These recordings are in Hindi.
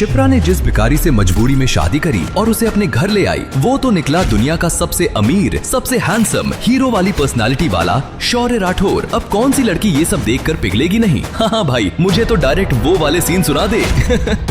शिप्रा ने जिस भिखारी से मजबूरी में शादी करी और उसे अपने घर ले आई, वो तो निकला दुनिया का सबसे अमीर, सबसे हैंडसम, हीरो वाली पर्सनालिटी वाला शौर्य राठौर। अब कौन सी लड़की ये सब देखकर पिघलेगी नहीं? हाँ भाई, मुझे तो डायरेक्ट वो वाले सीन सुना दे।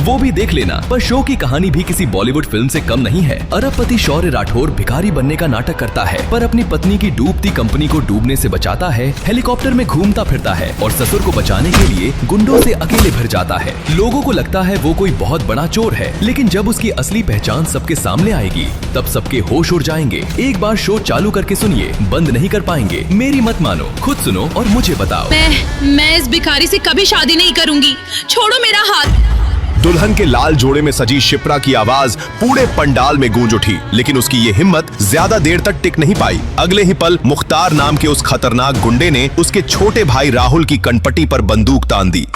वो भी देख लेना। पर शो की कहानी भी किसी बॉलीवुड फिल्म से कम नहीं है। अरबपति शौर्य राठौर भिखारी बनने का नाटक करता है, पर अपनी पत्नी की डूबती कंपनी को डूबने से बचाता है, हेलीकॉप्टर में घूमता फिरता है और ससुर को बचाने के लिए गुंडों से अकेले भर जाता है। लोगों को लगता है वो कोई बहुत बड़ा चोर है, लेकिन जब उसकी असली पहचान सबके सामने आएगी तब सबके होश उड़ जाएंगे। एक बार शो चालू करके सुनिए, बंद नहीं कर पाएंगे। मेरी मत मानो, खुद सुनो और मुझे बताओ। मैं इस भिखारी से कभी शादी नहीं करूंगी। छोड़ो मेरा हाथ। दुल्हन के लाल जोड़े में सजी शिप्रा की आवाज पूरे पंडाल में गूंज उठी, लेकिन उसकी ये हिम्मत ज्यादा देर तक टिक नहीं पाई। अगले ही पल मुख्तार नाम के उस खतरनाक गुंडे ने उसके छोटे भाई राहुल की कनपटी पर बंदूक तान दी।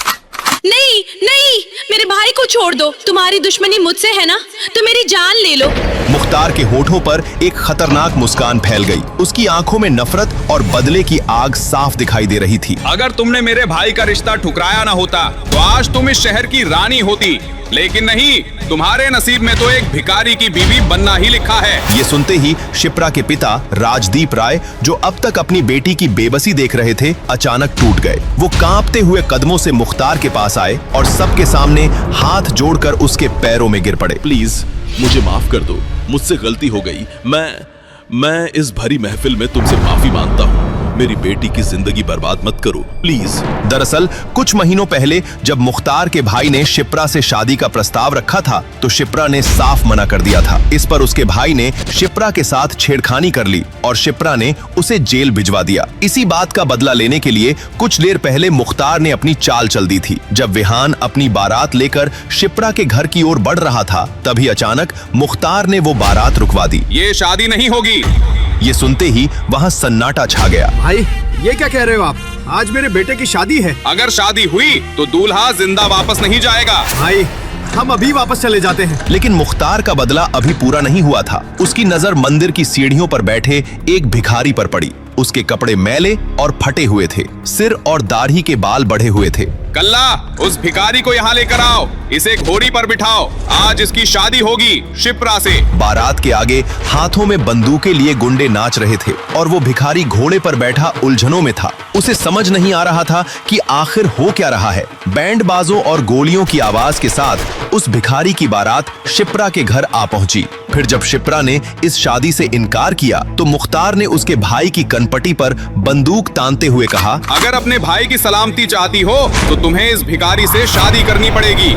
नहीं नहीं, मेरे भाई को छोड़ दो। तुम्हारी दुश्मनी मुझसे है ना, तो मेरी जान ले लो। मुख्तार के होठों पर एक खतरनाक मुस्कान फैल गई। उसकी आंखों में नफरत और बदले की आग साफ दिखाई दे रही थी। अगर तुमने मेरे भाई का रिश्ता ठुकराया ना होता तो आज तुम इस शहर की रानी होती, लेकिन नहीं, तुम्हारे नसीब में तो एक भिखारी की बीवी बनना ही लिखा है। ये सुनते ही शिप्रा के पिता राजदीप राय, जो अब तक अपनी बेटी की बेबसी देख रहे थे, अचानक टूट गए। वो कांपते हुए कदमों से मुख्तार के पास आए और सबके सामने हाथ जोड़कर उसके पैरों में गिर पड़े। प्लीज मुझे माफ कर दो, मुझसे गलती हो गई। मैं इस भरी महफिल में तुमसे माफी मांगता हूँ। मेरी बेटी की जिंदगी बर्बाद मत करो, प्लीज। दरअसल कुछ महीनों पहले जब मुख्तार के भाई ने शिप्रा से शादी का प्रस्ताव रखा था, तो शिप्रा ने साफ मना कर दिया था। इस पर उसके भाई ने शिप्रा के साथ छेड़खानी कर ली और शिप्रा ने उसे जेल भिजवा दिया। इसी बात का बदला लेने के लिए कुछ देर पहले मुख्तार ने अपनी चाल चल दी थी। जब विहान अपनी बारात लेकर शिप्रा के घर की ओर बढ़ रहा था, तभी अचानक मुख्तार ने वो बारात रुकवा दी। ये शादी नहीं होगी। ये सुनते ही वहाँ सन्नाटा छा गया। भाई, ये क्या कह रहे हो आप? आज मेरे बेटे की शादी है। अगर शादी हुई तो दूल्हा जिंदा वापस नहीं जाएगा। भाई, हम अभी वापस चले जाते हैं। लेकिन मुख्तार का बदला अभी पूरा नहीं हुआ था। उसकी नजर मंदिर की सीढ़ियों पर बैठे एक भिखारी पर पड़ी। उसके कपड़े मैले और फटे हुए थे, सिर और दाढ़ी के बाल बढ़े हुए थे। कल्ला, उस भिखारी को यहाँ लेकर आओ, इसे घोड़ी पर बिठाओ। आज इसकी शादी होगी शिप्रा से। बारात के आगे हाथों में बंदूकें लिए गुंडे नाच रहे थे और वो भिखारी घोड़े पर बैठा उलझनों में था। उसे समझ नहीं आ रहा था कि आखिर हो क्या रहा है। बैंड बाजों और गोलियों की आवाज के साथ उस भिखारी की बारात शिप्रा के घर आ पहुंची। फिर जब शिप्रा ने इस शादी से इनकार किया, तो मुख्तार ने उसके भाई की कनपटी पर बंदूक तानते हुए कहा, अगर अपने भाई की सलामती चाहती हो तो तुम्हें इस भिखारी से शादी करनी पड़ेगी।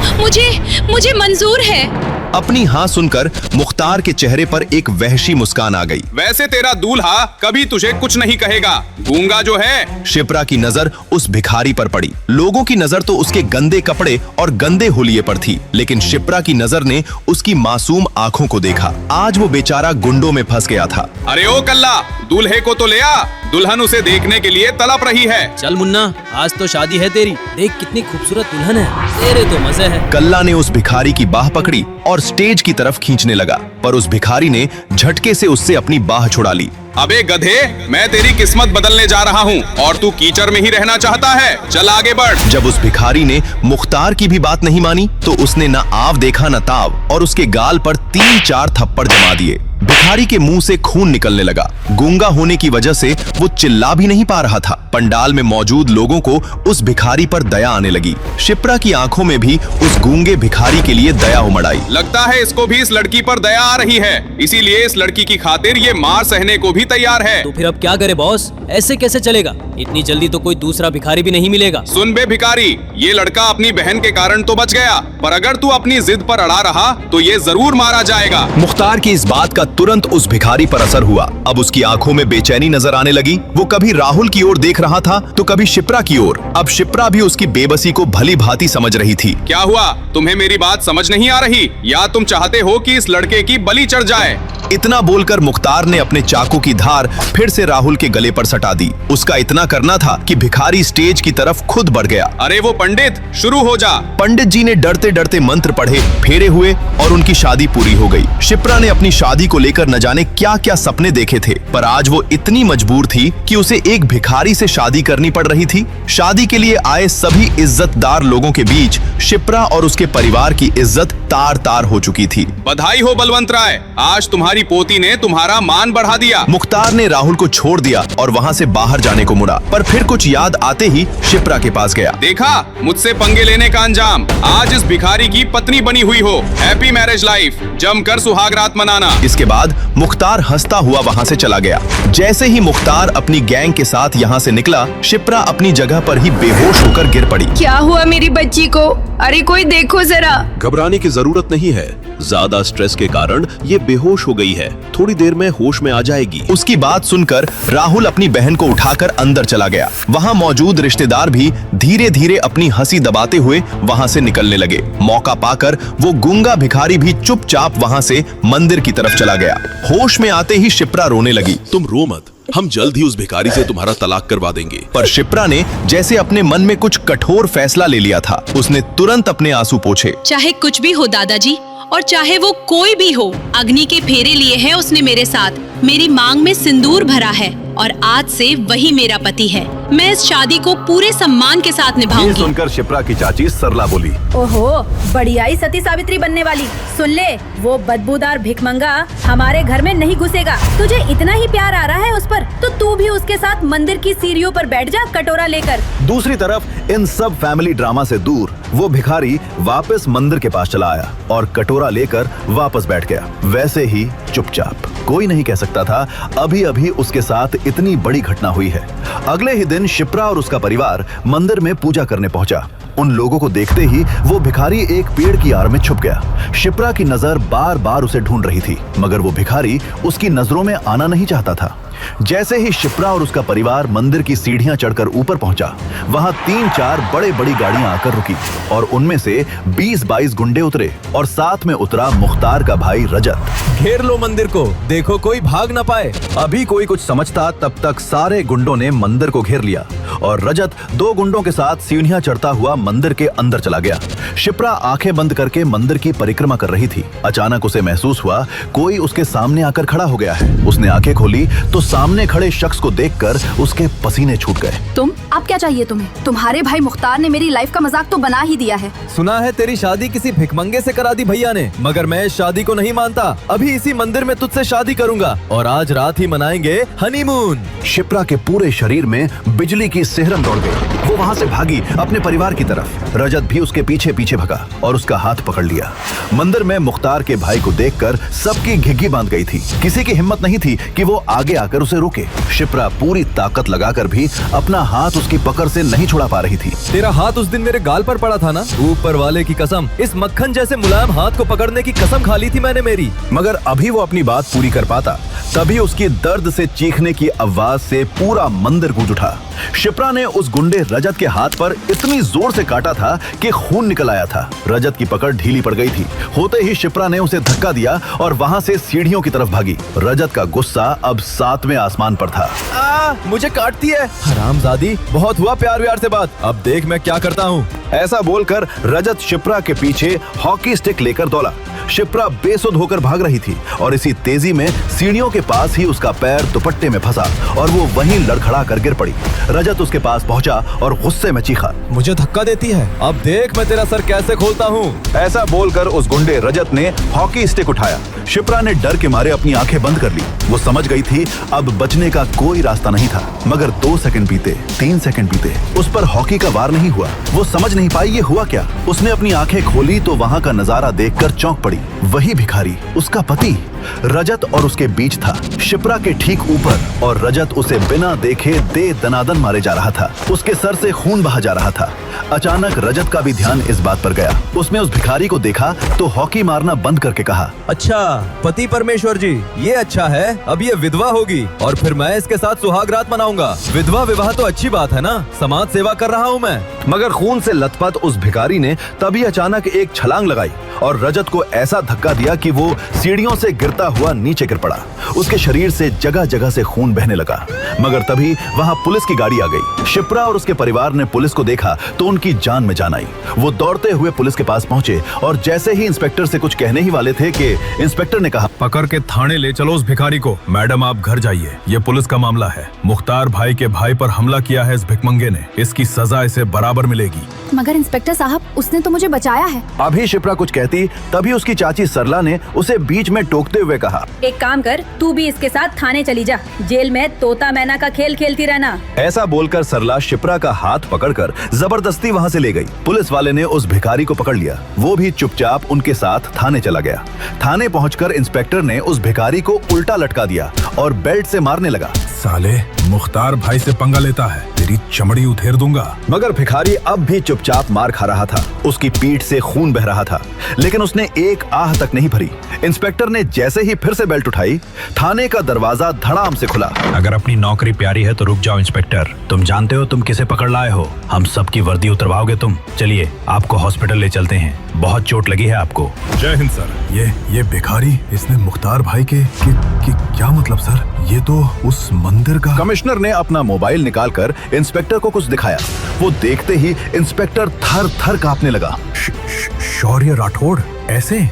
मुझे मंजूर है। अपनी हाँ सुनकर मुख्तार के चेहरे पर एक वहशी मुस्कान आ गई। वैसे तेरा दूल्हा कभी तुझे कुछ नहीं कहेगा, गूंगा जो है। शिप्रा की नजर उस भिखारी पर पड़ी। लोगों की नजर तो उसके गंदे कपड़े और गंदे हुलिये पर थी, लेकिन शिप्रा की नजर ने उसकी मासूम आंखों को देखा। आज वो बेचारा गुंडों में फंस गया था। अरे ओ कल्ला, दूल्हे को तो ले आ, दुल्हन उसे देखने के लिए तड़प रही है। चल मुन्ना, आज तो शादी है तेरी। देख कितनी खूबसूरत दुल्हन है, तेरे तो मजे है। कल्ला ने उस भिखारी की बाह पकड़ी और स्टेज की तरफ खींचने लगा, पर उस भिखारी ने झटके से उससे अपनी बाह छुड़ा ली। अबे गधे, मैं तेरी किस्मत बदलने जा रहा हूँ और तू कीचड़ में ही रहना चाहता है। चल आगे बढ़। जब उस भिखारी ने मुख्तार की भी बात नहीं मानी, तो उसने न आव देखा न ताव और उसके गाल पर 3-4 थप्पड़ जमा दिए। भिखारी के मुंह से खून निकलने लगा। गूंगा होने की वजह से वो चिल्ला भी नहीं पा रहा था। पंडाल में मौजूद लोगों को उस भिखारी पर दया आने लगी। शिप्रा की आंखों में भी उस गूंगे भिखारी के लिए दया उमड़ आई। लगता है इसको भी इस लड़की पर दया आ रही है, इसीलिए इस लड़की की खातिर ये मार सहने को भी तैयार है। तो फिर अब क्या करे बॉस? ऐसे कैसे चलेगा? इतनी जल्दी तो कोई दूसरा भिखारी भी नहीं मिलेगा। सुन बे भिखारी, ये लड़का अपनी बहन के कारण तो बच गया, पर अगर तू अपनी जिद पर अड़ा रहा तो ये जरूर मारा जाएगा। मुख्तार की इस बात का तुरंत उस भिखारी पर असर हुआ। अब उसकी आंखों में बेचैनी नजर आने लगी। वो कभी राहुल की ओर देख रहा था तो कभी शिप्रा की ओर। अब शिप्रा भी उसकी बेबसी को भली भांति समझ रही थी। क्या हुआ? तुम्हें मेरी बात समझ नहीं आ रही, या तुम चाहते हो कि इस लड़के की बलि चढ़ जाए? इतना बोलकर मुख्तार ने अपने चाकू की धार फिर से राहुल के गले पर सटा दी। उसका इतना करना था कि भिखारी स्टेज की तरफ खुद बढ़ गया। अरे वो पंडित, शुरू हो जा। पंडित जी ने डरते डरते मंत्र पढ़े, फेरे हुए और उनकी शादी पूरी हो गई। शिप्रा ने अपनी शादी को लेकर न जाने क्या क्या सपने देखे थे, पर आज वो इतनी मजबूर थी कि उसे एक भिखारी से शादी करनी पड़ रही थी। शादी के लिए आए सभी इज्जतदार लोगों के बीच शिप्रा और उसके परिवार की इज्जत तार तार हो चुकी थी। बधाई हो बलवंत राय, आज तुम्हारी पोती ने तुम्हारा मान बढ़ा दिया। मुख्तार ने राहुल को छोड़ दिया और वहाँ से बाहर जाने को मुड़ा, पर फिर कुछ याद आते ही शिप्रा के पास गया। देखा मुझसे पंगे लेने का अंजाम, आज इस भिखारी की पत्नी बनी हुई हो। हैप्पी मैरिज लाइफ, जमकर सुहागरात मनाना। इसके बाद मुख्तार हंसता हुआ वहाँ से चला गया। जैसे ही मुख्तार अपनी गैंग के साथ यहाँ से निकला, शिप्रा अपनी जगह पर ही बेहोश होकर गिर पड़ी। क्या हुआ मेरी बच्ची को? अरे कोई देखो जरा। घबराने की जरूरत नहीं है, ज्यादा स्ट्रेस के कारण ये बेहोश हो गई है, थोड़ी देर में होश में आ जाएगी। उसकी बात सुनकर राहुल अपनी बहन को उठाकर अंदर चला गया। वहाँ मौजूद रिश्तेदार भी धीरे धीरे अपनी हंसी दबाते हुए वहाँ से निकलने लगे। मौका पाकर वो गूंगा भिखारी भी चुपचाप वहाँ से मंदिर की तरफ चला गया। होश में आते ही शिप्रा रोने लगी। तुम रो मत, हम जल्द ही उस भिखारी से तुम्हारा तलाक करवा देंगे। पर शिप्रा ने जैसे अपने मन में कुछ कठोर फैसला ले लिया था। उसने तुरंत अपने आंसू पोंछे। चाहे कुछ भी हो दादाजी, और चाहे वो कोई भी हो, अग्नि के फेरे लिए हैं उसने मेरे साथ। मेरी मांग में सिंदूर भरा है और आज से वही मेरा पति है। मैं इस शादी को पूरे सम्मान के साथ ये निभाऊंगी। सुनकर शिप्रा की चाची सरला बोली, ओहो, बढ़िया ही सती सावित्री बनने वाली। सुन ले, वो बदबूदार भिखमंगा हमारे घर में नहीं घुसेगा। तुझे इतना ही प्यार आ रहा है उस पर, तो तू भी उसके साथ मंदिर की सीढ़ियों पर बैठ जा कटोरा लेकर। दूसरी तरफ इन सब फैमिली ड्रामा से दूर वो भिखारी वापस मंदिर के पास चला आया और कटोरा लेकर वापस बैठ गया, वैसे ही चुपचाप। कोई नहीं कह सकता था अभी अभी उसके साथ इतनी बड़ी घटना हुई है। अगले ही दिन शिप्रा और उसका परिवार मंदिर में पूजा करने पहुंचा। उन लोगों को देखते ही वो भिखारी एक पेड़ की आड़ में छुप गया। शिप्रा की नजर बार बार उसे ढूंढ रही थी, मगर वो भिखारी उसकी नजरों में आना नहीं चाहता था। जैसे ही शिप्रा और उसका परिवार मंदिर की सीढ़ियां चढ़कर ऊपर पहुंचा, वहां 3-4 बड़ी गाड़ियां आकर रुकी और उनमें से 20-22 गुंडे उतरे और साथ में उतरा मुख्तार का भाई रजत। घेर लो मंदिर को, देखो कोई भाग न पाए। अभी कोई कुछ समझता तब तक सारे गुंडों ने मंदिर को घेर लिया और रजत 2 गुंडों के साथ सीढ़ियां चढ़ता हुआ मंदिर के अंदर चला गया। शिप्रा आंखें बंद करके मंदिर की परिक्रमा कर रही थी। अचानक उसे महसूस हुआ कोई उसके सामने आकर खड़ा हो गया है। उसने आंखें खोली तो सामने खड़े शख्स को देखकर उसके पसीने छूट गए। तुम, अब क्या चाहिए तुम्हें? तुम्हारे भाई मुख्तार ने मेरी लाइफ का मजाक तो बना ही दिया है। सुना है तेरी शादी किसी भिखमंगे से करा दी भैया ने, मगर मैं इस शादी को नहीं मानता। अभी इसी मंदिर में तुझसे शादी करूंगा और आज रात ही मनाएंगे हनीमून। शिप्रा के पूरे शरीर में बिजली की सिहरन दौड़ गई। वो वहाँ से भागी अपने परिवार की तरफ। रजत भी उसके पीछे पीछे भगा और उसका हाथ पकड़ लिया। मंदिर में मुख्तार के भाई को देखकर सबकी घिघी बांध गई थी। किसी की हिम्मत नहीं थी कि वो आगे आकर उसे रोके। शिप्रा पूरी ताकत लगाकर भी अपना हाथ उसकी पकड़ से नहीं छुड़ा पा रही थी। तेरा हाथ उस दिन मेरे गाल पर पड़ा था ना, ऊपर वाले की कसम, इस मक्खन जैसे मुलायम हाथ को पकड़ने की कसम खा ली थी मैंने मेरी। मगर अभी वो अपनी बात पूरी कर पाता, तभी उसकी दर्द से चीखने की आवाज से पूरा मंदिर गूंज उठा। शिप्रा ने उस गुंडे रजत के हाथ पर इतनी जोर से काटा था कि खून निकल आया था। रजत की पकड़ ढीली पड़ गई थी। होते ही शिप्रा ने उसे धक्का दिया और वहां से सीढ़ियों की तरफ भागी। रजत का गुस्सा अब 7वें आसमान पर था। मुझे काटती है हरामजादी, बहुत हुआ प्यार व्यार से बात, अब देख मैं क्या करता हूँ। ऐसा बोलकर रजत शिप्रा के पीछे हॉकी स्टिक लेकर दौड़ा। शिप्रा बेसुध होकर भाग रही थी और इसी तेजी में सीढ़ियों के पास ही उसका पैर दुपट्टे में फंसा और वो वहीं लड़खड़ा कर गिर पड़ी। रजत उसके पास पहुंचा और गुस्से में चीखा, मुझे धक्का देती है, अब देख मैं तेरा सर कैसे खोलता हूँ। ऐसा बोलकर उस गुंडे रजत ने हॉकी स्टिक उठाया। शिप्रा ने डर के मारे अपनी आंखें बंद कर ली। वो समझ गई थी अब बचने का कोई रास्ता नहीं था। मगर 2 सेकंड बीते, 3 सेकंड बीते, उस पर हॉकी का वार नहीं हुआ। वो समझ नहीं पाई ये हुआ क्या। उसने अपनी आंखें खोली तो वहां का नजारा देखकर चौंक पड़ी। वही भिखारी, उसका पति रजत और उसके बीच था, शिप्रा के ठीक ऊपर, और रजत उसे बिना देखे दे दनादन मारे जा रहा था। उसके सर से खून बहा जा रहा था। अचानक रजत का भी ध्यान इस बात पर गया। उसने उस भिखारी को देखा तो हॉकी मारना बंद करके कहा, अच्छा पति परमेश्वर जी, ये अच्छा है, अब ये विधवा होगी और फिर मैं इसके साथ सुहागरात मनाऊंगा। विधवा विवाह तो अच्छी बात है ना, समाज सेवा कर रहा हूँ मैं। मगर खून से लथपथ उस भिखारी ने तभी अचानक एक छलांग लगाई और रजत को ऐसा धक्का धक्का दिया कि वो सीढ़ियों से गिरता हुआ नीचे गिर पड़ा। उसके शरीर से जगह जगह से खून बहने लगा। मगर तभी वहां पुलिस की गाड़ी आ गई। शिप्रा और उसके परिवार ने पुलिस को देखा तो उनकी जान में जान आई। वो दौड़ते हुए पुलिस के पास पहुंचे और जैसे ही इंस्पेक्टर से कुछ कहने ही वाले थे कि इंस्पेक्टर ने कहा, पकड़ के थाने ले चलो उस भिखारी को। मैडम आप घर जाइए, ये पुलिस का मामला है। मुख्तार भाई के भाई पर हमला किया है इस भिखमंगे ने, इसकी सजा इसे बराबर मिलेगी। मगर इंस्पेक्टर साहब, उसने तो मुझे बचाया है। अभी शिप्रा कुछ कहती तभी उसकी चाची सरला ने उसे बीच में टोकते हुए कहा, एक काम कर, तू भी इसके साथ थाने चली जा। जेल में तोता मैना का खेल खेलती रहना। ऐसा बोलकर सरला शिप्रा का हाथ पकड़कर जबरदस्ती वहां से ले गई। पुलिस वाले ने उस भिखारी को पकड़ लिया। वो भी चुपचाप उनके साथ थाने चला गया। थाने पहुंचकर इंस्पेक्टर ने उस भिखारी को उल्टा लटका दिया और बेल्ट से मारने लगा। साले, मुख्तार भाई से पंगा लेता है, तेरी चमड़ी उधेड़ दूंगा। मगर भिखारी अब भी चुपचाप मार खा रहा था। उसकी पीठ से खून बह रहा था, लेकिन उसने एक आह तक नहीं भरी। इंस्पेक्टर ने जैसे ही फिर से बेल्ट उठाई, थाने का दरवाजा धड़ाम से खुला। अगर अपनी नौकरी प्यारी है तो रुक जाओ इंस्पेक्टर। तुम जानते हो तुम किसे पकड़ लाए हो? हम सबकी वर्दी उतरवाओगे तुम। चलिए आपको हॉस्पिटल ले चलते हैं, बहुत चोट लगी है आपको। जय हिंद सर। ये भिखारी, इसने मुख्तार भाई के क्या मतलब सर? ये तो उस मंदिर का। कमिश्नर ने अपना मोबाइल निकालकर इंस्पेक्टर को कुछ दिखाया। वो देखते ही इंस्पेक्टर थर थर कांपने लगा। शौर्य राठौड़ ऐसे?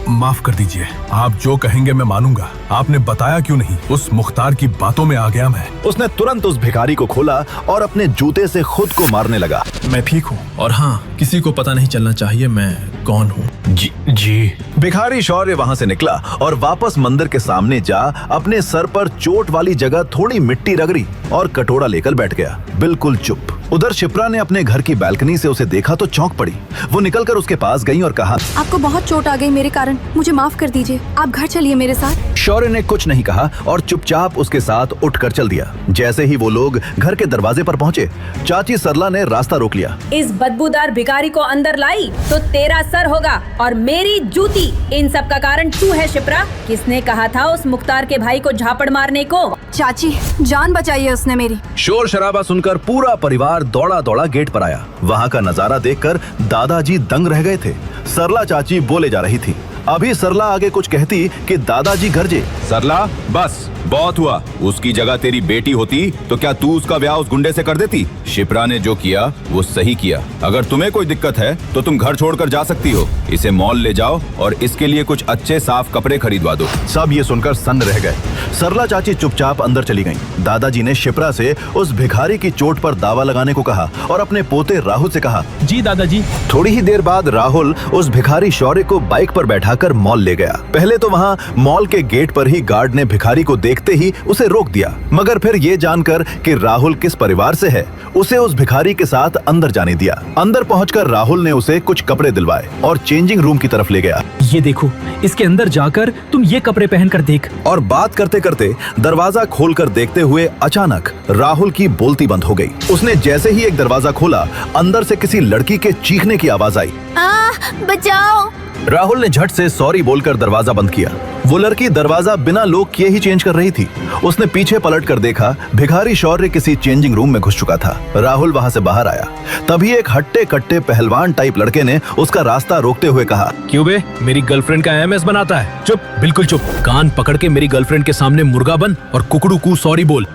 माफ कर दीजिए, आप जो कहेंगे मैं मानूंगा। आपने बताया क्यों नहीं? उस मुख्तार की बातों में आ गया मैं। उसने तुरंत उस भिखारी को खोला और अपने जूते से खुद को मारने लगा। मैं ठीक हूँ और हाँ, किसी को पता नहीं चलना चाहिए मैं कौन हूँ। जी। भिखारी शौर्य वहां से निकला और वापस मंदिर के सामने जा अपने सर पर चोट वाली जगह थोड़ी मिट्टी रगड़ी और कटोरा लेकर बैठ गया, बिल्कुल चुप। उधर शिप्रा ने अपने घर की बालकनी से उसे देखा तो चौंक पड़ी। वो निकलकर उसके पास गई और कहा, आपको बहुत चोट आ गई मेरे कारण, मुझे माफ कर दीजिए, आप घर चलिए मेरे साथ। शौर्य ने कुछ नहीं कहा और चुपचाप उसके साथ उठकर चल दिया। जैसे ही वो लोग घर के दरवाजे पर पहुंचे, चाची सरला ने रास्ता रोक लिया। इस बदबूदार भिखारी को अंदर लाई तो तेरा सर होगा और मेरी जूती। इन सब का कारण तू है शिप्रा। किसने कहा था उस मुख्तार के भाई को झापड़ मारने को? चाची, जान बचाई है उसने मेरी। शोर शराबा सुनकर पूरा परिवार दौड़ा दौड़ा गेट पर आया। वहाँ का नजारा देखकर दादाजी दंग रह गए थे। सरला चाची बोले जा रही थी। अभी सरला आगे कुछ कहती कि दादाजी गरजे, सरला बस बहुत हुआ। उसकी जगह तेरी बेटी होती तो क्या तू उसका ब्याह उस गुंडे से कर देती? शिप्रा ने जो किया वो सही किया। अगर तुम्हें कोई दिक्कत है तो तुम घर छोड़कर जा सकती हो। इसे मॉल ले जाओ और इसके लिए कुछ अच्छे साफ कपड़े खरीदवा दो। सब ये सुनकर सन्न रह गए। सरला चाची चुपचाप अंदर चली गईं। दादाजी ने शिप्रा से उस भिखारी की चोट पर दावा लगाने को कहा और अपने पोते राहुल से कहा, जी दादाजी। थोड़ी ही देर बाद राहुल उस भिखारी शौर्य को बाइक पर बैठाकर मॉल ले गया। पहले तो वहाँ मॉल के गेट पर ही गार्ड ने भिखारी को देखते ही उसे रोक दिया, मगर फिर ये जानकर कि राहुल किस परिवार से है, उसे उस भिखारी के साथ अंदर जाने दिया। अंदर पहुंचकर राहुल ने उसे कुछ कपड़े दिलवाए और चेंजिंग रूम की तरफ ले गया। ये देखो, इसके अंदर जाकर तुम ये कपड़े पहनकर देख। और बात करते करते दरवाजा खोलकर देखते हुए अचानक राहुल की बोलती बंद हो गई। उसने जैसे ही एक दरवाजा खोला, अंदर से किसी लड़की के चीखने की आवाज आई, बचाओ। राहुल ने झट से सॉरी बोलकर दरवाजा बंद किया। वो लड़की दरवाजा बिना लॉक किए ही चेंज कर रही थी। उसने पीछे पलटकर देखा, भिखारी शौर्य किसी चेंजिंग रूम में घुस चुका था। राहुल वहां से बाहर आया। तभी एक हट्टे कट्टे पहलवान टाइप लड़के ने उसका रास्ता रोकते हुए कहा, क्यों बे, मेरी गर्लफ्रेंड का एमएस बनाता है? चुप, बिल्कुल चुप। कान पकड़ के मेरी गर्लफ्रेंड के सामने मुर्गा बन और कुकड़ू कू सॉरी बोल।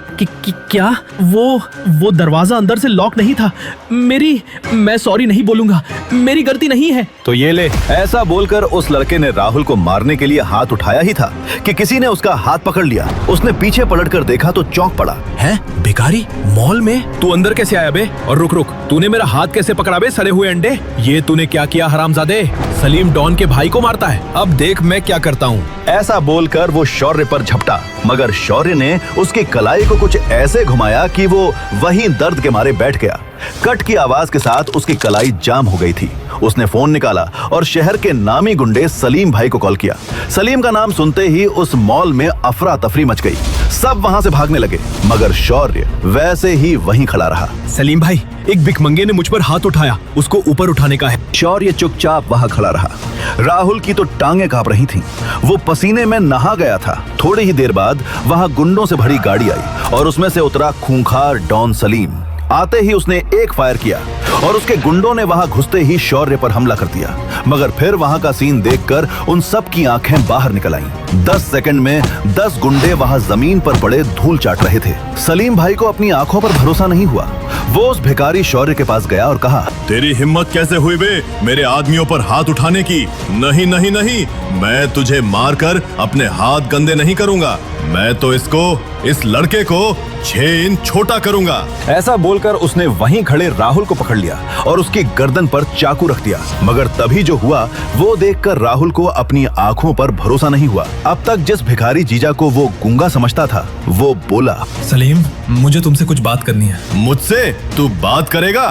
क्या? वो दरवाजा अंदर से लॉक नहीं था। मैं सॉरी नहीं बोलूंगा, मेरी गलती नहीं है। तो ये ले। ऐसा बोलकर उस लड़के ने राहुल को मारने के लिए हाथ उठाया ही था कि किसी ने उसका हाथ पकड़ लिया। उसने पीछे पलटकर देखा तो चौंक पड़ा। है भिखारी मॉल में? तू अंदर कैसे आया बे? और रुक, तूने मेरा हाथ कैसे पकड़ा बे, सड़े हुए अंडे? ये तूने क्या किया हरामजादे? सलीम डॉन के भाई को मारता है, अब देख मैं क्या करता हूँ। ऐसा बोलकर वो शौर्य पर झपटा, मगर शौर्य ने उसकी कलाई को कुछ ऐसे घुमाया कि वो वहीं दर्द के मारे बैठ गया। कट की आवाज के साथ उसकी कलाई जाम हो गई थी। उसने फोन निकाला और शहर के नामी गुंडे सलीम भाई को कॉल किया। सलीम का नाम सुनते ही उस मॉल में अफरा तफरी मच गई। सब वहां से भागने लगे, मगर शौर्य वैसे ही वहीं खड़ा रहा। सलीम भाई, एक भिखमंगे ने मुझ पर हाथ उठाया, उसको ऊपर उठाने का है। शौर्य चुपचाप वहां खड़ा रहा। राहुल की तो टांगें कांप रही थीं। वो पसीने में नहा गया था। थोड़ी ही देर बाद वहां गुंडों से भरी गाड़ी आई और उसमें से उतरा खूंखार डॉन सलीम। आते ही उसने एक फायर किया और उसके गुंडों ने वहां घुसते ही शौर्य पर हमला कर दिया। मगर फिर वहां का सीन देखकर उन सब की आंखें बाहर निकल आईं। 10 सेकंड में 10 गुंडे वहां जमीन पर पड़े धूल चाट रहे थे। सलीम भाई को अपनी आंखों पर भरोसा नहीं हुआ। वो उस भिखारी शौर्य के पास गया और कहा, तेरी हिम्मत कैसे हुई बे मेरे आदमियों पर हाथ उठाने की? नहीं नहीं नहीं, मैं तुझे मारकर अपने हाथ गंदे नहीं करूंगा। मैं तो इस लड़के को 6 इंच छोटा करूंगा। ऐसा बोलकर उसने वहीं खड़े राहुल को पकड़ लिया और उसकी गर्दन पर चाकू रख दिया। मगर तभी जो हुआ वो देखकर राहुल को अपनी आंखों पर भरोसा नहीं हुआ। अब तक जिस भिखारी जीजा को वो गूंगा समझता था वो बोला, सलीम, मुझे तुमसे कुछ बात करनी है। मुझसे तू बात करेगा?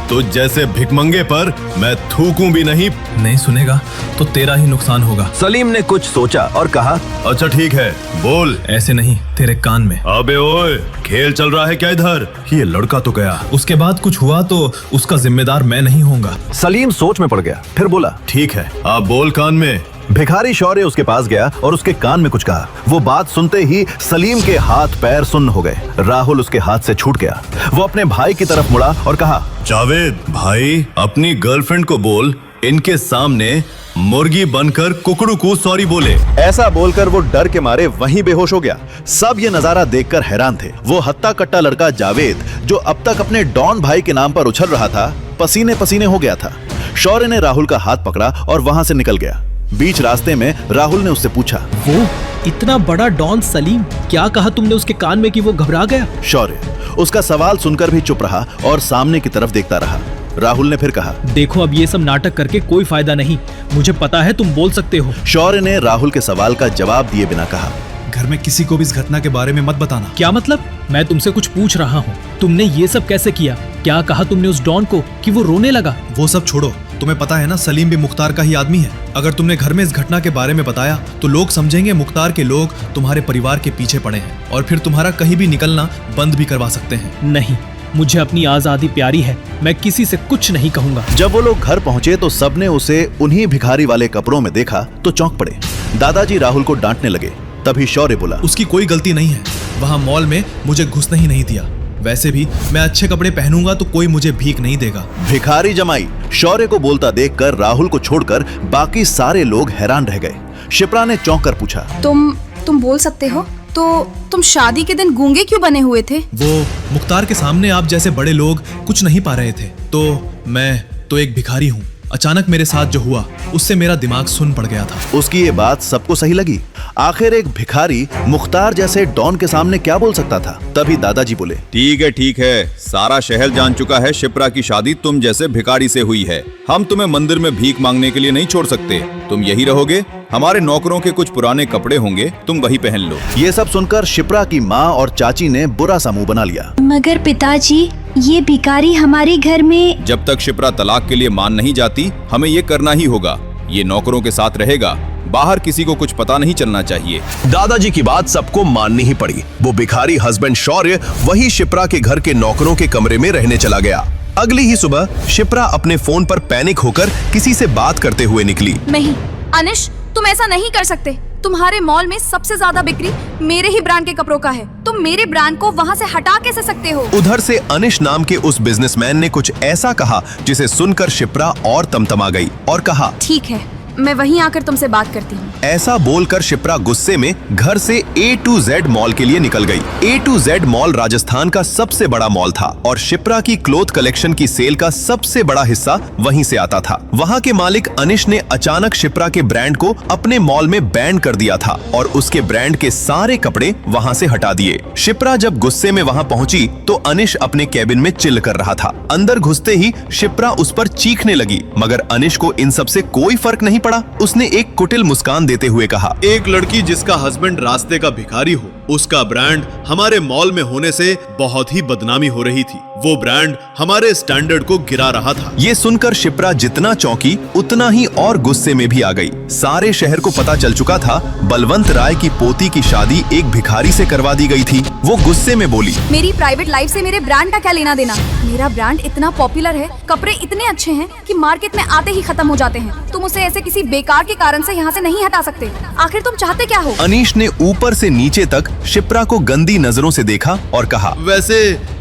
तुझ जैसे भिखमंगे पर मैं थूकूं भी नहीं। नहीं सुनेगा तो तेरा ही नुकसान होगा। सलीम ने कुछ सोचा और कहा, अच्छा ठीक है, बोल। ऐसे नहीं, तेरे कान में। अबे ओए, खेल चल रहा है क्या इधर? ये लड़का तो गया, उसके बाद कुछ हुआ तो उसका जिम्मेदार मैं नहीं होऊंगा। सलीम सोच में पड़ गया, फिर बोला, ठीक है, अब बोल कान में। भिखारी शौर्य उसके पास गया और उसके कान में कुछ कहा। वो बात सुनते ही सलीम के हाथ पैर सुन्न हो गए। राहुल उसके हाथ से छूट गया। वो अपने भाई की तरफ मुड़ा और कहा, जावेद भाई, अपनी गर्लफ्रेंड को बोल इनके सामने मुर्गी बनकर कुकड़ू को सॉरी बोले। ऐसा बोलकर वो डर के मारे वहीं बेहोश हो गया। सब ये नजारा देखकर हैरान थे। वो हत्ता कट्टा लड़का जावेद, जो अब तक अपने डॉन भाई के नाम पर उछल रहा था, पसीने पसीने हो गया था। शौर्य ने राहुल का हाथ पकड़ा और वहां से निकल गया। बीच रास्ते में राहुल ने उससे पूछा, वो इतना बड़ा डॉन सलीम, क्या कहा तुमने उसके कान में कि वो घबरा गया? शौर्य उसका सवाल सुनकर भी चुप रहा और सामने की तरफ देखता रहा। राहुल ने फिर कहा, देखो अब ये सब नाटक करके कोई फायदा नहीं, मुझे पता है तुम बोल सकते हो। शौर्य ने राहुल के सवाल का जवाब दिए बिना कहा, घर में किसी को भी इस घटना के बारे में मत बताना। क्या मतलब? मैं तुमसे कुछ पूछ रहा हूँ, तुमने ये सब कैसे किया? क्या कहा तुमने उस डॉन को कि वो रोने लगा? वो सब छोड़ो, तुम्हें पता है ना सलीम भी मुख्तार का ही आदमी है। अगर तुमने घर में इस घटना के बारे में बताया तो लोग समझेंगे मुख्तार के लोग तुम्हारे परिवार के पीछे पड़े हैं और फिर तुम्हारा कहीं भी निकलना बंद भी करवा सकते हैं। नहीं, मुझे अपनी आजादी प्यारी है, मैं किसी से कुछ नहीं कहूँगा। जब वो लोग घर पहुंचे तो सबने उसे उन्हीं भिखारी वाले कपड़ों में देखा तो चौंक पड़े। दादाजी राहुल को डांटने लगे। तभी शौर्य बोला, उसकी कोई गलती नहीं है, वहाँ मॉल में मुझे घुसने ही नहीं दिया। वैसे भी मैं अच्छे कपड़े पहनूंगा तो कोई मुझे भीख नहीं देगा। भिखारी जमाई शौर्य को बोलता देखकर राहुल को छोड़कर बाकी सारे लोग हैरान रह गए। शिप्रा ने चौंक कर पूछा, तुम बोल सकते हो? तो तुम शादी के दिन गूंगे क्यों बने हुए थे? वो मुख्तार के सामने आप जैसे बड़े लोग कुछ नहीं पा रहे थे, तो मैं तो एक भिखारी हूँ। अचानक मेरे साथ जो हुआ उससे मेरा दिमाग सुन पड़ गया था। उसकी ये बात सबको सही लगी। आखिर एक भिखारी मुख्तार जैसे डॉन के सामने क्या बोल सकता था? तभी दादाजी बोले, ठीक है, सारा शहर जान चुका है शिप्रा की शादी तुम जैसे भिखारी से हुई है। हम तुम्हें मंदिर में भीख मांगने के लिए नहीं छोड़ सकते। तुम यही रहोगे, हमारे नौकरों के कुछ पुराने कपड़े होंगे, तुम वही पहन लो। ये सब सुनकर शिप्रा की माँ और चाची ने बुरा सा मुंह बना लिया। मगर पिताजी, ये भिखारी हमारे घर में। जब तक शिप्रा तलाक के लिए मान नहीं जाती, हमें ये करना ही होगा। ये नौकरों के साथ रहेगा, बाहर किसी को कुछ पता नहीं चलना चाहिए। दादाजी की बात सबको माननी ही पड़ी। वो भिखारी हस्बैंड शौर्य वही शिप्रा के घर के नौकरों के कमरे में रहने चला गया। अगली ही सुबह शिप्रा अपने फोन पर पैनिक होकर किसी से बात करते हुए निकली। नहीं अनिश, तुम ऐसा नहीं कर सकते। तुम्हारे मॉल में सबसे ज्यादा बिक्री मेरे ही ब्रांड के कपड़ों का है। तुम मेरे ब्रांड को वहाँ से हटा कैसे सकते हो? उधर से अनिश नाम के उस बिजनेसमैन ने कुछ ऐसा कहा जिसे सुनकर शिप्रा और तमतमा गई और कहा, ठीक है, मैं वहीं आकर तुमसे बात करती हूँ। ऐसा बोलकर शिप्रा गुस्से में घर से A to Z मॉल के लिए निकल गई। A to Z mall Rajasthan का सबसे बड़ा मॉल था और शिप्रा की क्लोथ कलेक्शन की सेल का सबसे बड़ा हिस्सा वहीं से आता था। वहाँ के मालिक अनिश ने अचानक शिप्रा के ब्रांड को अपने मॉल में बैन कर दिया था और उसके ब्रांड के सारे कपड़े वहाँ से हटा दिए। शिप्रा जब गुस्से में वहाँ पहुँची तो अनिश अपने कैबिन में चिल कर रहा था। अंदर घुसते ही शिप्रा उस पर चीखने लगी, मगर अनिश को इन सब से कोई फर्क नहीं पड़ा। उसने एक कुटिल मुस्कान देते हुए कहा, एक लड़की जिसका हस्बैंड रास्ते का भिखारी हो, उसका ब्रांड हमारे मॉल में होने से बहुत ही बदनामी हो रही थी। वो ब्रांड हमारे स्टैंडर्ड को गिरा रहा था। ये सुनकर शिप्रा जितना चौंकी उतना ही और गुस्से में भी आ गई। सारे शहर को पता चल चुका था बलवंत राय की पोती की शादी एक भिखारी से करवा दी गई थी। वो गुस्से में बोली, मेरी प्राइवेट लाइफ से मेरे ब्रांड का क्या लेना देना? मेरा ब्रांड इतना पॉपुलर है, कपड़े इतने अच्छे हैं कि मार्केट में आते ही खत्म हो जाते हैं। तुम उसे ऐसे किसी बेकार के कारण से यहाँ से नहीं हटा सकते। आखिर तुम चाहते क्या हो? अनीश ने ऊपर से नीचे तक शिप्रा को गंदी नजरों से देखा और कहा, वैसे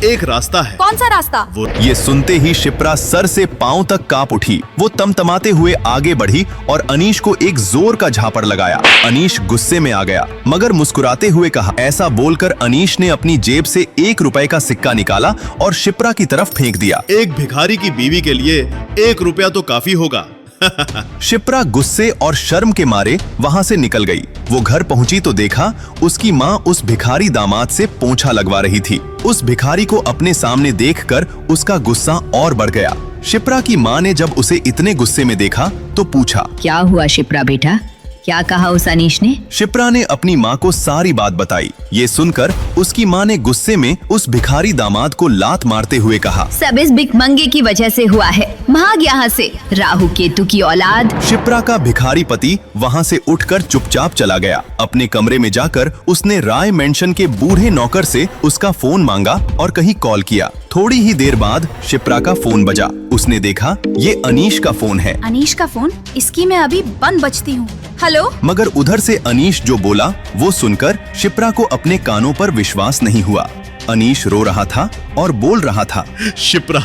एक रास्ता है। कौन सा रास्ता? वो ये सुनते ही शिप्रा सर से पांव तक कांप उठी। वो तमतमाते हुए आगे बढ़ी और अनीश को एक जोर का झापड़ लगाया। अनीश गुस्से में आ गया मगर मुस्कुराते हुए कहा। ऐसा बोलकर अनीश ने अपनी जेब से 1 रुपए का सिक्का निकाला और शिप्रा की तरफ फेंक दिया। एक भिखारी की बीवी के लिए 1 रुपया तो काफी होगा। शिप्रा गुस्से और शर्म के मारे वहां से निकल गई। वो घर पहुंची तो देखा उसकी माँ उस भिखारी दामाद से पोंछा लगवा रही थी। उस भिखारी को अपने सामने देखकर उसका गुस्सा और बढ़ गया। शिप्रा की माँ ने जब उसे इतने गुस्से में देखा तो पूछा, क्या हुआ शिप्रा बेटा, क्या कहा उस अनीश ने? शिप्रा ने अपनी माँ को सारी बात बताई। ये सुनकर उसकी माँ ने गुस्से में उस भिखारी दामाद को लात मारते हुए कहा, सब इस भिखमंगे की वजह से हुआ है, भाग यहाँ से, राहु केतु की औलाद। शिप्रा का भिखारी पति वहाँ से उठकर चुपचाप चला गया। अपने कमरे में जाकर उसने राय मेंशन के बूढ़े नौकर से उसका फोन मांगा और कहीं कॉल किया। थोड़ी ही देर बाद शिप्रा का फोन बजा। उसने देखा ये अनीश का फोन है। अनीश का फोन? इसकी मैं अभी बंद बजती हूँ। हेलो? मगर उधर से अनीश जो बोला वो सुनकर शिप्रा को अपने कानों पर विश्वास नहीं हुआ। अनीश रो रहा था और बोल रहा था, शिप्रा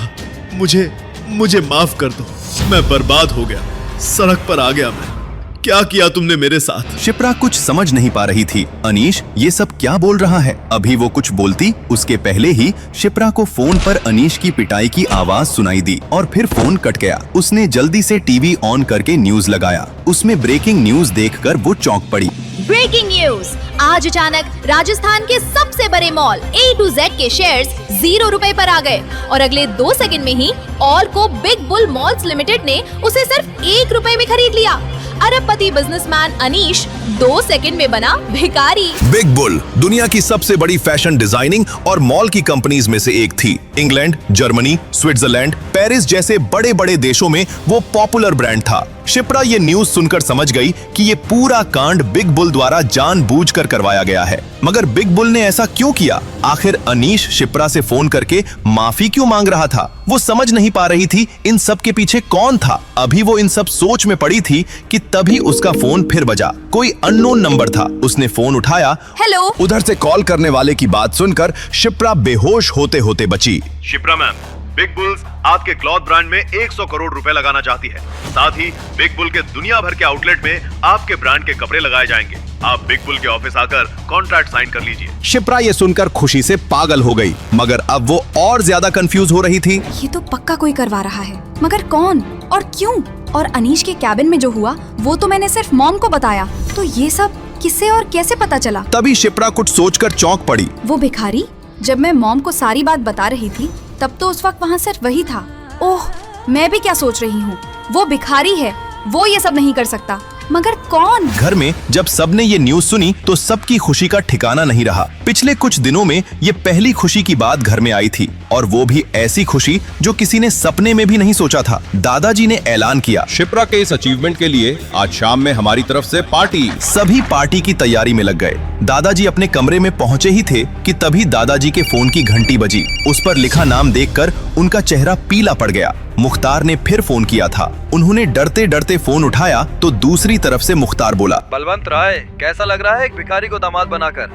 मुझे माफ कर दो, मैं बर्बाद हो गया, सड़क पर आ गया मैं। क्या किया तुमने मेरे साथ? शिप्रा कुछ समझ नहीं पा रही थी। अनीश ये सब क्या बोल रहा है? अभी वो कुछ बोलती उसके पहले ही शिप्रा को फोन पर अनीश की पिटाई की आवाज सुनाई दी और फिर फोन कट गया। उसने जल्दी से टीवी ऑन करके न्यूज लगाया। उसमें ब्रेकिंग न्यूज देखकर वो चौंक पड़ी। Breaking news! आज अचानक राजस्थान के सबसे बड़े मॉल A to Z के शेयर्स 0 रुपए पर आ गए और अगले 2 सेकंड में ही ऑल्को बिग बुल मॉल्स लिमिटेड ने उसे सिर्फ 1 रुपए में खरीद लिया। अरबपति बिजनेसमैन अनीश 2 सेकंड में बना भिखारी। बिग बुल दुनिया की सबसे बड़ी फैशन डिजाइनिंग और मॉल की कंपनीज में से एक थी। इंग्लैंड, जर्मनी, स्विट्जरलैंड, पेरिस जैसे बड़े बड़े देशों में वो पॉपुलर ब्रांड था। शिप्रा ये न्यूज सुनकर समझ गई कि ये पूरा कांड बिग बुल द्वारा जानबूझकर करवाया गया है। मगर बिग बुल ने ऐसा क्यों किया? आखिर अनीश शिप्रा से फोन करके माफी क्यों मांग रहा था? वो समझ नहीं पा रही थी इन सब के पीछे कौन था। अभी वो इन सब सोच में पड़ी थी कि तभी उसका फोन फिर बजा। कोई अननोन नंबर था। उसने फोन उठाया। हेलो? उधर से कॉल करने वाले की बात सुनकर शिप्रा बेहोश होते होते बची। शिप्रा मैम, बिग बुल्स आपके क्लॉथ ब्रांड में 100 करोड़ रुपए लगाना चाहती है। साथ ही बिग बुल के दुनिया भर के आउटलेट में आपके ब्रांड के कपड़े लगाए जाएंगे। आप बिग बुल के ऑफिस आकर कॉन्ट्रैक्ट साइन कर लीजिए। शिप्रा ये सुनकर खुशी से पागल हो गई, मगर अब वो और ज्यादा कंफ्यूज हो रही थी। ये तो पक्का कोई करवा रहा है, मगर कौन और क्यों? और अनीश के कैबिन में जो हुआ वो तो मैंने सिर्फ मॉम को बताया, तो ये सब किससे और कैसे पता चला? तभी शिप्रा कुछ सोचकर चौंक पड़ी। वो भिखारी? जब मैं मॉम को सारी बात बता रही थी तब तो उस वक्त वहाँ सिर्फ वही था। ओह, मैं भी क्या सोच रही हूँ, वो भिखारी है, वो ये सब नहीं कर सकता। मगर कौन? घर में जब सबने ये न्यूज सुनी तो सबकी खुशी का ठिकाना नहीं रहा। पिछले कुछ दिनों में ये पहली खुशी की बात घर में आई थी, और वो भी ऐसी खुशी जो किसी ने सपने में भी नहीं सोचा था। दादाजी ने ऐलान किया, शिप्रा के इस अचीवमेंट के लिए आज शाम में हमारी तरफ से पार्टी। सभी पार्टी की तैयारी में लग गए। दादाजी अपने कमरे में पहुंचे ही थे कि तभी दादाजी के फोन की घंटी बजी। उस पर लिखा नाम देखकर उनका चेहरा पीला पड़ गया। मुख्तार ने फिर फोन किया था। उन्होंने डरते डरते फोन उठाया तो दूसरी तरफ से मुख्तार बोला, बलवंत राय, कैसा लग रहा है एक भिखारी को दामाद बनाकर?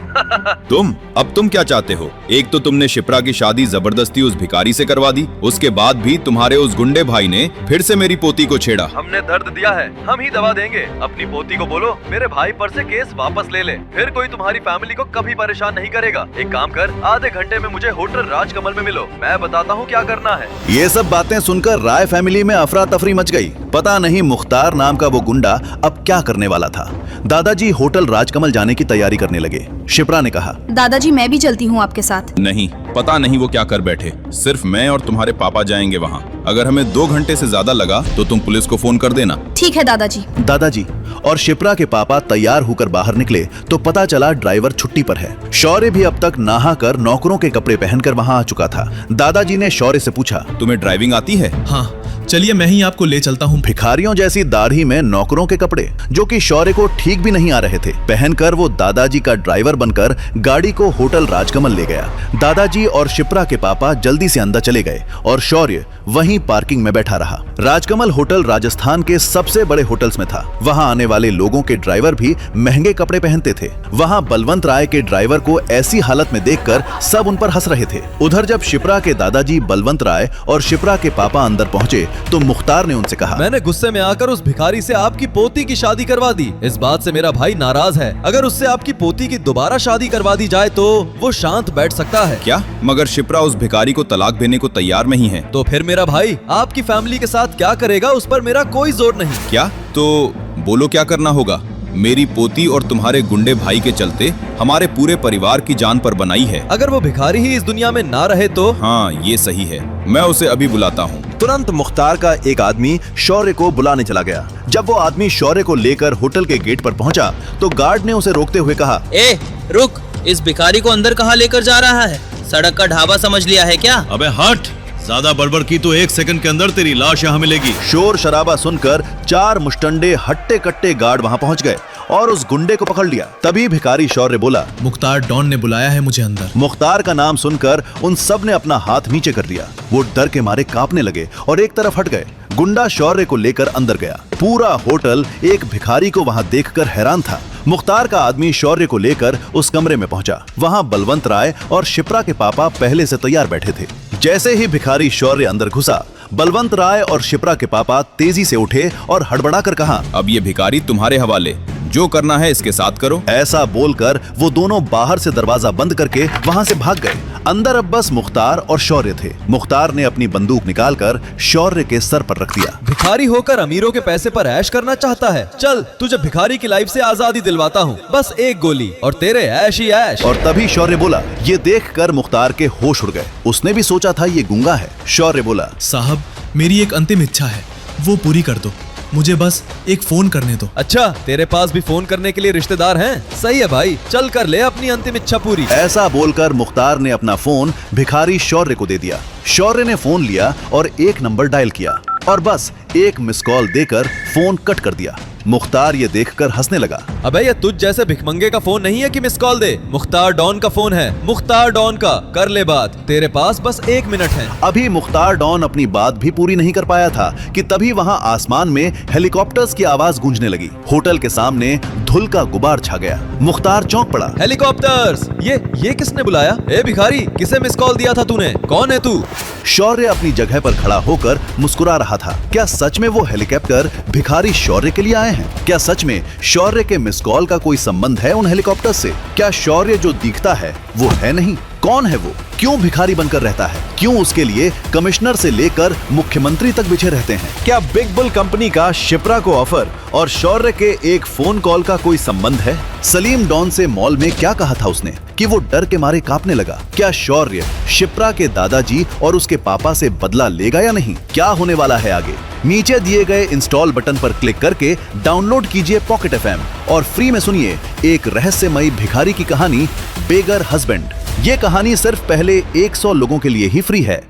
तुम क्या चाहते हो? एक तो तुमने शिप्रा की शादी जबरदस्ती उस भिखारी से करवा दी, उसके बाद भी तुम्हारे उस गुंडे भाई ने फिर से मेरी पोती को छेड़ा। हमने दर्द दिया है, हम ही दवा देंगे। अपनी पोती को बोलो मेरे भाई पर से केस वापस ले ले, फिर कोई तुम्हारी फैमिली को कभी परेशान नहीं करेगा। एक काम कर, आधे घंटे में मुझे होटल राजकमल में मिलो, मैं बताता हूँ क्या करना है। ये सब बातें सुनकर राय फैमिली में अफरा तफरी मच गई। पता नहीं मुख्तार नाम का वो गुंडा अब क्या करने वाला था। दादाजी होटल राजकमल जाने की तैयारी करने लगे। शिप्रा ने कहा, दादाजी मैं भी चलती हूँ आपके साथ। नहीं, पता नहीं वो क्या कर बैठे। सिर्फ मैं और तुम्हारे पापा जाएंगे वहाँ। अगर हमें 2 घंटे से ज्यादा लगा तो तुम पुलिस को फोन कर देना। ठीक है दादाजी। दादाजी और शिप्रा के पापा तैयार होकर बाहर निकले तो पता चला ड्राइवर छुट्टी पर है। शौर्य भी अब तक नहाकर नौकरों के कपड़े पहनकर वहाँ आ चुका था। दादाजी ने शौर्य से पूछा, तुम्हें ड्राइविंग आती है? हाँ, चलिए मैं ही आपको ले चलता हूँ। भिखारियों जैसी दाढ़ी में नौकरों के कपड़े जो कि शौर्य को ठीक भी नहीं आ रहे थे पहनकर वो दादाजी का ड्राइवर बनकर गाड़ी को होटल राजकमल ले गया। दादाजी और शिप्रा के पापा जल्दी से अंदर चले गए और शौर्य वहीं पार्किंग में बैठा रहा। राजकमल होटल राजस्थान के सबसे बड़े होटल्स में था। वहां आने वाले लोगों के ड्राइवर भी महंगे कपड़े पहनते थे। वहां बलवंत राय के ड्राइवर को ऐसी हालत में देखकर सब उन पर हंस रहे थे। उधर जब शिप्रा के दादाजी बलवंत राय और शिप्रा के पापा अंदर पहुंचे तो मुख्तार ने उनसे कहा, मैंने गुस्से में आकर उस भिखारी से आपकी पोती की शादी करवा दी। इस बात से मेरा भाई नाराज है। अगर उससे आपकी पोती की दोबारा शादी करवा दी जाए तो वो शांत बैठ सकता है। क्या? मगर शिप्रा उस भिखारी को तलाक देने को तैयार नहीं है। तो फिर मेरा भाई आपकी फैमिली के साथ क्या करेगा उस पर मेरा कोई जोर नहीं। क्या? तो बोलो क्या करना होगा। मेरी पोती और तुम्हारे गुंडे भाई के चलते हमारे पूरे परिवार की जान पर बनाई है। अगर वो भिखारी ही इस दुनिया में ना रहे तो? हाँ ये सही है, मैं उसे अभी बुलाता हूँ। तुरंत मुख्तार का एक आदमी शौर्य को बुलाने चला गया। जब वो आदमी शौर्य को लेकर होटल के गेट पर पहुंचा तो गार्ड ने उसे रोकते हुए कहा, ए रुक, इस भिखारी को अंदर कहाँ लेकर जा रहा है? सड़क का ढाबा समझ लिया है क्या? अबे हट, ज्यादा बड़बड़ की तो 1 सेकंड के अंदर तेरी लाश यहाँ मिलेगी। शोर शराबा सुनकर 4 मुष्टंडे हट्टे कट्टे गार्ड वहां पहुंच गए और उस गुंडे को पकड़ लिया। तभी भिखारी शौर्य बोला, मुख्तार डॉन ने बुलाया है मुझे अंदर। मुख्तार का नाम सुनकर उन सब ने अपना हाथ नीचे कर दिया। वो डर के मारे कांपने लगे और एक तरफ हट गए। गुंडा शौर्य को लेकर अंदर गया। पूरा होटल एक भिखारी को वहां देखकर हैरान था। मुख्तार का आदमी शौर्य को लेकर उस कमरे में पहुंचा। वहां बलवंत राय और शिप्रा के पापा पहले से तैयार बैठे थे। जैसे ही भिखारी शौर्य अंदर घुसा, बलवंत राय और शिप्रा के पापा तेजी से उठे और हड़बड़ाकर कहा, अब ये भिखारी तुम्हारे हवाले, जो करना है इसके साथ करो। ऐसा बोलकर वो दोनों बाहर से दरवाजा बंद करके वहां से भाग गए। अंदर अब बस मुख्तार और शौर्य थे। मुख्तार ने अपनी बंदूक निकालकर शौर्य के सर पर रख दिया। भिखारी होकर अमीरों के पैसे पर ऐश करना चाहता है? चल तुझे भिखारी की लाइफ से आजादी दिलवाता हूँ, बस एक गोली और तेरे ऐश ही ऐश। और तभी शौर्य बोला। ये देखकर मुख्तार के होश उड़ गए। उसने भी सोचा था ये गूंगा है। शौर्य बोला, साहब मेरी एक अंतिम इच्छा है, वो पूरी कर दो। मुझे बस एक फोन करने दो। अच्छा, तेरे पास भी फोन करने के लिए रिश्तेदार हैं? सही है भाई, चल कर ले अपनी अंतिम इच्छा पूरी। ऐसा बोलकर मुख्तार ने अपना फोन भिखारी शौर्य को दे दिया। शौर्य ने फोन लिया और एक नंबर डायल किया और बस एक मिस कॉल देकर फोन कट कर दिया। मुख्तार ये देखकर हंसने लगा। अबे ये तुझ जैसे भिखमंगे का फोन नहीं है कि मिस कॉल दे। मुख्तार डॉन का फोन है, मुख्तार डॉन का। कर ले बात, तेरे पास बस 1 मिनट है। अभी मुख्तार डॉन अपनी बात भी पूरी नहीं कर पाया था कि तभी वहां आसमान में हेलीकॉप्टर्स की आवाज गूंजने लगी। होटल के सामने धुल का गुबार छा गया। मुख्तार चौंक पड़ा। हेलीकॉप्टर्स, ये किसने बुलाया? ए भिखारी, किसे मिस कॉल दिया था तूने? कौन है तू? शौर्य अपनी जगह पर खड़ा होकर मुस्कुरा रहा था। क्या सच में वो हेलीकॉप्टर भिखारी शौर्य के लिए आए हैं? क्या सच में शौर्य के मिस कॉल का कोई संबंध है उन हेलीकॉप्टर से? क्या शौर्य जो दिखता है वो है नहीं? कौन है वो? क्यों भिखारी बनकर रहता है? क्यों उसके लिए कमिश्नर से लेकर मुख्यमंत्री तक बिछे रहते हैं? क्या बिग बुल कंपनी का शिप्रा को ऑफर और शौर्य के एक फोन कॉल का कोई संबंध है? सलीम डॉन से मॉल में क्या कहा था उसने कि वो डर के मारे कांपने लगा? क्या शौर्य शिप्रा के दादाजी और उसके पापा से बदला लेगा या नहीं? क्या होने वाला है आगे? नीचे दिए गए इंस्टॉल बटन पर क्लिक करके डाउनलोड कीजिए पॉकेट FM और फ्री में सुनिए एक रहस्यमयी भिखारी की कहानी, बेगर हस्बैंड। ये कहानी सिर्फ पहले 100 लोगों के लिए ही फ्री है।